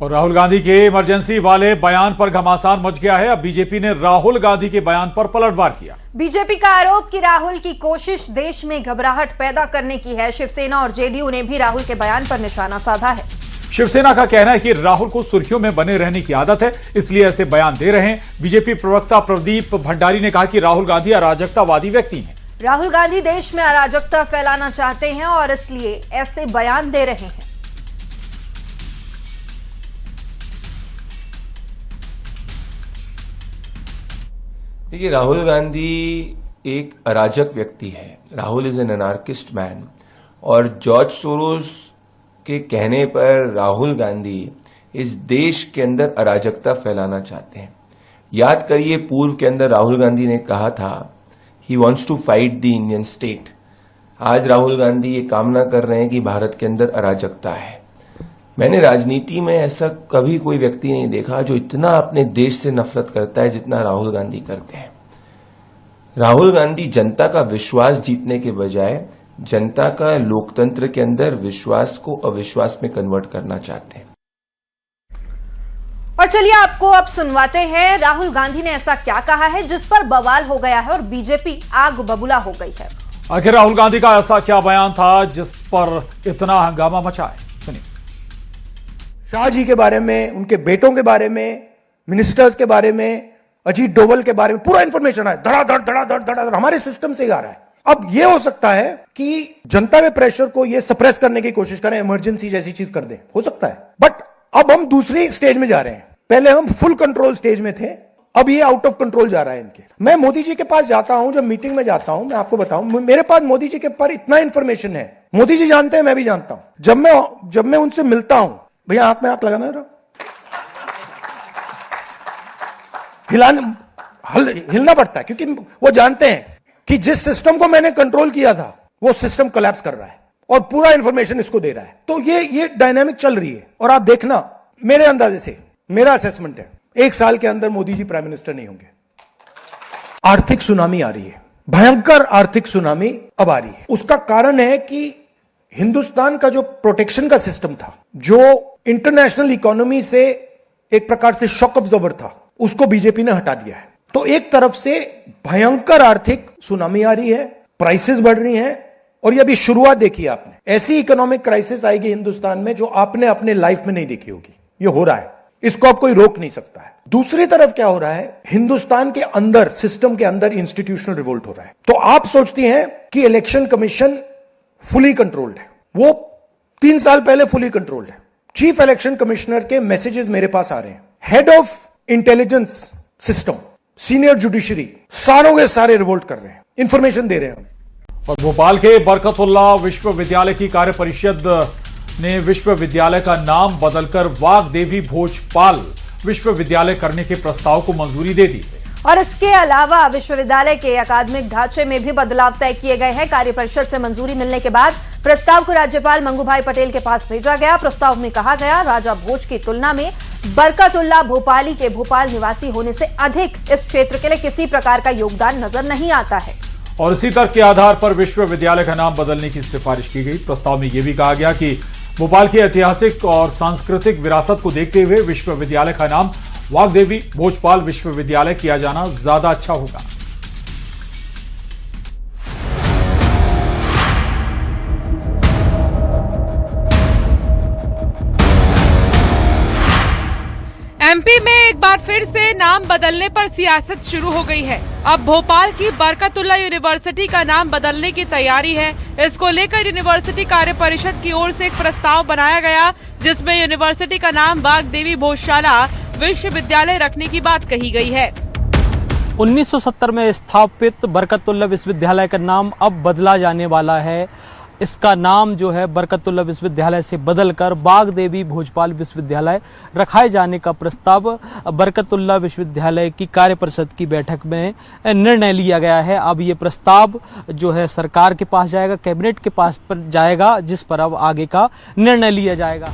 और राहुल गांधी के इमरजेंसी वाले बयान पर घमासान मच गया है। अब बीजेपी ने राहुल गांधी के बयान पर पलटवार किया। बीजेपी का आरोप कि राहुल की कोशिश देश में घबराहट पैदा करने की है। शिवसेना और जेडीयू ने भी राहुल के बयान पर निशाना साधा है। शिवसेना का कहना है कि राहुल को सुर्खियों में बने रहने की आदत है, इसलिए ऐसे बयान दे रहे हैं। बीजेपी प्रवक्ता प्रदीप भंडारी ने कहा कि राहुल गांधी अराजकतावादी व्यक्ति हैं। राहुल गांधी देश में अराजकता फैलाना चाहते हैं और इसलिए ऐसे बयान दे रहे हैं। देखिए, राहुल गांधी एक अराजक व्यक्ति है। Rahul is an anarchist man. और जॉर्ज सोरोस के कहने पर राहुल गांधी इस देश के अंदर अराजकता फैलाना चाहते हैं। याद करिए, पूर्व के अंदर राहुल गांधी ने कहा था he wants to fight the Indian state. आज राहुल गांधी ये कामना कर रहे हैं कि भारत के अंदर अराजकता है। मैंने राजनीति में ऐसा कभी कोई व्यक्ति नहीं देखा जो इतना अपने देश से नफरत करता है जितना राहुल गांधी करते हैं। राहुल गांधी जनता का विश्वास जीतने के बजाय जनता का लोकतंत्र के अंदर विश्वास को अविश्वास में कन्वर्ट करना चाहते हैं। और चलिए आपको अब सुनवाते हैं राहुल गांधी ने ऐसा क्या कहा है जिस पर बवाल हो गया है और बीजेपी आग बबूला हो गई है। आखिर राहुल गांधी का ऐसा क्या बयान था जिस पर इतना हंगामा मचा है? सुनिए। शाह जी के बारे में, उनके बेटों के बारे में, मिनिस्टर्स के बारे में, अजीत डोवल के बारे में पूरा इंफॉर्मेशन है। धड़ाधड़ हमारे सिस्टम से आ रहा है। अब यह हो सकता है कि जनता के प्रेशर को यह सप्रेस करने की कोशिश करें, इमरजेंसी जैसी चीज कर दें, हो सकता है। बट अब हम दूसरी स्टेज में जा रहे हैं। पहले हम फुल कंट्रोल स्टेज में थे, अब ये आउट ऑफ कंट्रोल जा रहा है इनके। मैं मोदी जी के पास जाता हूं, जब मीटिंग में जाता हूं, मैं आपको बताऊं, मेरे पास मोदी जी के पर इतना इंफॉर्मेशन है। मोदी जी जानते हैं, मैं भी जानता हूं। जब मैं उनसे मिलता हूं, भैया आंख में आंख लगाना रहा, हिलना पड़ता है, क्योंकि वो जानते हैं कि जिस सिस्टम को मैंने कंट्रोल किया था वो सिस्टम कोलैप्स कर रहा है और पूरा इंफॉर्मेशन इसको दे रहा है। तो ये डायनामिक चल रही है। और आप देखना, मेरे अंदाजे से, मेरा असेसमेंट है, 1 साल के अंदर मोदी जी प्राइम मिनिस्टर नहीं होंगे। आर्थिक सुनामी आ रही है, भयंकर आर्थिक सुनामी अब आ रही है। उसका कारण है कि हिंदुस्तान का जो प्रोटेक्शन का सिस्टम था, जो इंटरनेशनल इकोनॉमी से एक प्रकार से शॉक ऑब्जर्वर था, उसको बीजेपी ने हटा दिया है। तो एक तरफ से भयंकर आर्थिक सुनामी आ रही है, प्राइसेस बढ़ रही हैं, और ये अभी शुरुआत देखी है आपने। ऐसी इकोनॉमिक क्राइसिस आएगी हिंदुस्तान में जो आपने अपने लाइफ में नहीं देखी होगी। ये हो रहा है, इसको अब कोई रोक नहीं सकता है। दूसरी तरफ क्या हो रहा है, हिंदुस्तान के अंदर, सिस्टम के अंदर इंस्टीट्यूशनल रिवोल्ट हो रहा है। तो आप सोचती हैं कि इलेक्शन कमीशन फुली कंट्रोल्ड है। वो 3 साल पहले फुली कंट्रोल्ड है। चीफ इलेक्शन कमिश्नर के मैसेजेस मेरे पास आ रहे हैं। Head of intelligence system, senior judiciary, सारों के सारे रिवोल्ट कर रहे हैं, इंफॉर्मेशन दे रहे हैं। और भोपाल के बरकतुल्लाह विश्वविद्यालय की कार्य परिषद ने विश्वविद्यालय का नाम बदलकर वाग्देवी भोजपाल विश्वविद्यालय करने के प्रस्ताव को मंजूरी दे दी। और इसके अलावा विश्वविद्यालय के अकादमिक ढांचे में भी बदलाव तय किए गए हैं। कार्य परिषद से मंजूरी मिलने के बाद प्रस्ताव को राज्यपाल मंगूभाई पटेल के पास भेजा गया। प्रस्ताव में कहा गया, राजा भोज की तुलना में बरकतुल्लाह भोपाली के भोपाल निवासी होने से अधिक इस क्षेत्र के लिए किसी प्रकार का योगदान नजर नहीं आता है। और इसी तर्क के आधार पर विश्वविद्यालय का नाम बदलने की सिफारिश की गई। प्रस्ताव में यह भी कहा गया कि भोपाल की ऐतिहासिक और सांस्कृतिक विरासत को देखते हुए विश्वविद्यालय का नाम वाग्देवी भोजपाल विश्वविद्यालय किया जाना ज्यादा अच्छा होगा। एमपी में एक बार फिर से नाम बदलने पर सियासत शुरू हो गई है। अब भोपाल की बरकतुल्लाह यूनिवर्सिटी का नाम बदलने की तैयारी है। इसको लेकर यूनिवर्सिटी कार्य परिषद की ओर से एक प्रस्ताव बनाया गया, जिसमें यूनिवर्सिटी का नाम वाग्देवी भोजशाला विश्वविद्यालय रखने की बात कही गई है। 1970 में स्थापित बरकतुल्लाह विश्वविद्यालय का नाम अब बदला जाने वाला है। इसका नाम जो है बरकतुल्लाह विश्वविद्यालय से बदलकर वाग्देवी भोजपाल विश्वविद्यालय रखाए जाने का प्रस्ताव बरकतुल्लाह विश्वविद्यालय की कार्य परिषद की बैठक में निर्णय लिया गया है। अब ये प्रस्ताव जो है सरकार के पास जाएगा, कैबिनेट के पास पर जाएगा, जिस पर अब आगे का निर्णय लिया जाएगा।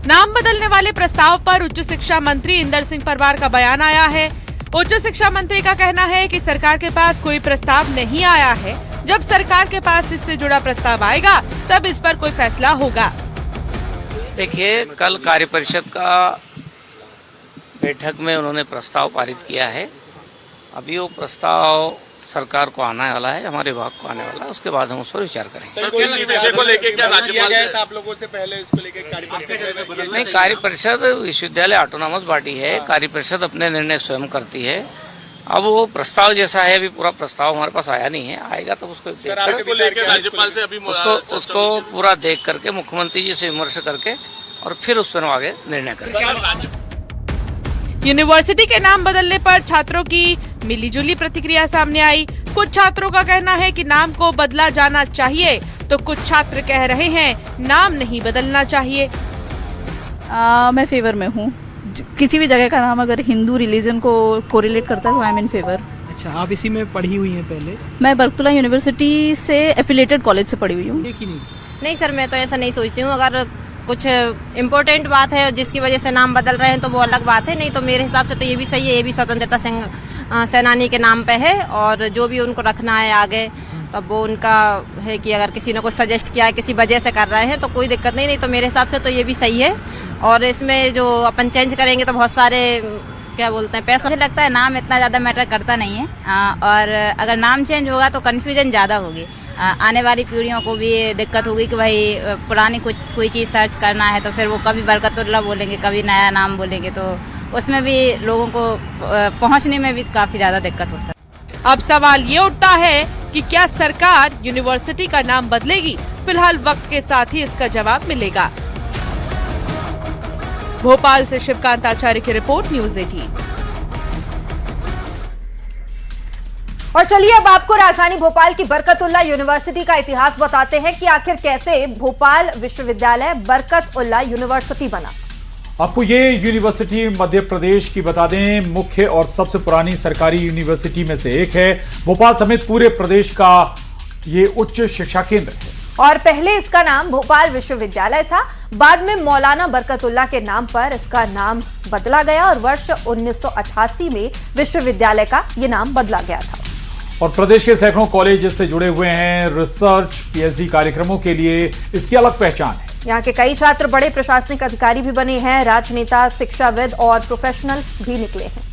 नाम बदलने वाले प्रस्ताव पर उच्च शिक्षा मंत्री इंदर सिंह परमार का बयान आया है। उच्च शिक्षा मंत्री का कहना है कि सरकार के पास कोई प्रस्ताव नहीं आया है। जब सरकार के पास इससे जुड़ा प्रस्ताव आएगा तब इस पर कोई फैसला होगा। देखिए, कल कार्य परिषद का बैठक में उन्होंने प्रस्ताव पारित किया है। अभी वो प्रस्ताव सरकार को आने वाला है, हमारे विभाग को आने वाला है, उसके बाद हम उस पर विचार करेंगे। सर, इस विषय को लेकर क्या राज्यपाल आप लोगों से पहले इसको लेकर कार्य परिषद नहीं, कार्य परिषद विश्वविद्यालय ऑटोनॉमस बॉडी है, कार्य परिषद अपने निर्णय स्वयं करती है। अब वो प्रस्ताव जैसा है, अभी पूरा प्रस्ताव हमारे पास आया नहीं है, आएगा तो उसको लेकर राज्यपाल से अभी उसको पूरा देख करके मुख्यमंत्री जी से विमर्श करके और फिर उस पर आगे निर्णय करेंगे। यूनिवर्सिटी के नाम बदलने पर छात्रों की मिलीजुली प्रतिक्रिया सामने आई। कुछ छात्रों का कहना है कि नाम को बदला जाना चाहिए, तो कुछ छात्र कह रहे हैं नाम नहीं बदलना चाहिए। मैं फेवर में हूँ। किसी भी जगह का नाम अगर हिंदू रिलीजन को कोरिलेट करता है तो आई एम इन फेवर। अच्छा, आप इसी में पढ़ी हुई हैं पहले? मैं बरकतुल्लाह यूनिवर्सिटी से एफिलिएटेड कॉलेज से पढ़ी हुई हूँ। नहीं सर, मैं तो ऐसा नहीं सोचती हूँ। अगर कुछ इम्पोर्टेंट बात है जिसकी वजह से नाम बदल रहे हैं तो वो अलग बात है, नहीं तो मेरे हिसाब से तो ये भी सही है। ये भी स्वतंत्रता सेनानी के नाम पे है और जो भी उनको रखना है आगे, तब वो उनका है कि अगर किसी ने कुछ सजेस्ट किया है, किसी वजह से कर रहे हैं तो कोई दिक्कत नहीं तो मेरे हिसाब से तो ये भी सही है। और इसमें जो अपन चेंज करेंगे तो बहुत सारे क्या बोलते हैं पैसा। मुझे लगता है नाम इतना ज़्यादा मैटर करता नहीं है और अगर नाम चेंज होगा तो कन्फ्यूजन ज़्यादा होगी। आने वाली पीढ़ियों को भी दिक्कत होगी कि भाई पुरानी कोई चीज़ सर्च करना है तो फिर वो कभी बरकतुल्लाह बोलेंगे, कभी नया नाम बोलेंगे, तो उसमें भी लोगों को पहुंचने में भी काफ़ी ज़्यादा दिक्कत हो सकती है। अब सवाल ये उठता है कि क्या सरकार यूनिवर्सिटी का नाम बदलेगी? फिलहाल वक्त के साथ ही इसका जवाब मिलेगा। भोपाल से शिवकांत आचार्य की रिपोर्ट, न्यूज़ 18। और चलिए अब आपको राजधानी भोपाल की बरकतुल्लाह यूनिवर्सिटी का इतिहास बताते हैं कि आखिर कैसे भोपाल विश्वविद्यालय बरकतुल्लाह यूनिवर्सिटी बना। आपको ये यूनिवर्सिटी मध्य प्रदेश की बता दें, मुख्य और सबसे पुरानी सरकारी यूनिवर्सिटी में से एक है। भोपाल समेत पूरे प्रदेश का ये उच्च शिक्षा केंद्र है। और पहले इसका नाम भोपाल विश्वविद्यालय था, बाद में मौलाना बरकतुल्लाह के नाम पर इसका नाम बदला गया और वर्ष 1988 में विश्वविद्यालय का ये नाम बदला गया था। और प्रदेश के सैकड़ों कॉलेज इससे जुड़े हुए हैं। रिसर्च, पीएचडी कार्यक्रमों के लिए इसकी अलग पहचान है। यहाँ के कई छात्र बड़े प्रशासनिक अधिकारी भी बने हैं, राजनेता, शिक्षाविद और प्रोफेशनल भी निकले हैं।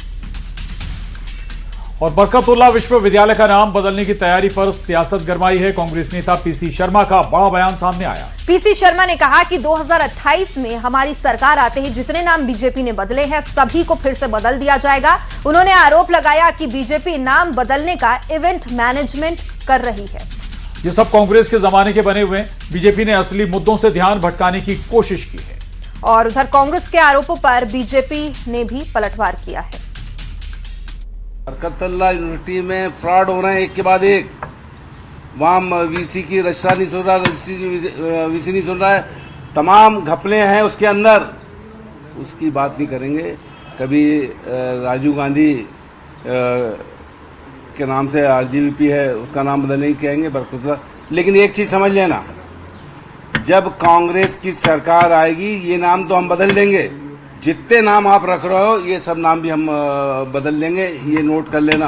और बरकतुल्लाह विश्वविद्यालय का नाम बदलने की तैयारी पर सियासत गरमाई है। कांग्रेस नेता पीसी शर्मा का बड़ा बयान सामने आया। पीसी शर्मा ने कहा कि 2028 में हमारी सरकार आते ही जितने नाम बीजेपी ने बदले हैं सभी को फिर से बदल दिया जाएगा। उन्होंने आरोप लगाया कि बीजेपी नाम बदलने का इवेंट मैनेजमेंट कर रही है। ये सब कांग्रेस के जमाने के बने हुए। बीजेपी ने असली मुद्दों से ध्यान भटकाने की कोशिश की है। और उधर कांग्रेस के आरोपों पर बीजेपी ने भी पलटवार किया है। बरकतुल्लाह यूनिवर्सिटी में फ्रॉड हो रहे हैं एक के बाद एक। वहाँ वीसी की रजिस्ट्रार नहीं सुन रहा, वीसी नहीं सुन रहा है, तमाम घपले हैं उसके अंदर। उसकी बात नहीं करेंगे। कभी राजीव गांधी के नाम से आरजीवीपी है, उसका नाम बदलने की कहेंगे बरकतुल्लाह। लेकिन एक चीज़ समझ लेना, जब कांग्रेस की सरकार आएगी ये नाम तो हम बदल देंगे। जितने नाम आप रख रहे हो ये सब नाम भी हम बदल देंगे, ये नोट कर लेना।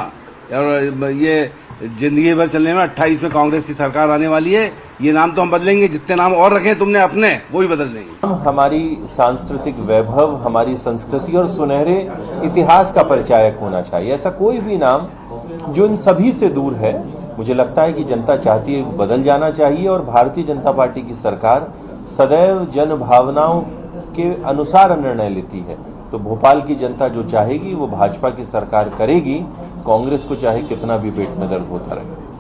और ये जिंदगी भर चलने में 28 में कांग्रेस की सरकार आने वाली है, ये नाम तो हम बदलेंगे। जितने नाम और रखे तुमने अपने, वो भी बदल देंगे। हमारी सांस्कृतिक वैभव, हमारी संस्कृति और सुनहरे इतिहास का परिचायक होना चाहिए। ऐसा कोई भी नाम जो इन सभी से दूर है, मुझे लगता है कि जनता चाहती है बदल जाना चाहिए। और भारतीय जनता पार्टी की सरकार सदैव जन भावनाओं के अनुसार निर्णय लेती है। तो भोपाल की जनता जो चाहेगी वो भाजपा की सरकार करेगी, कांग्रेस को चाहे कितना भी पेट में दर्द होता रहे।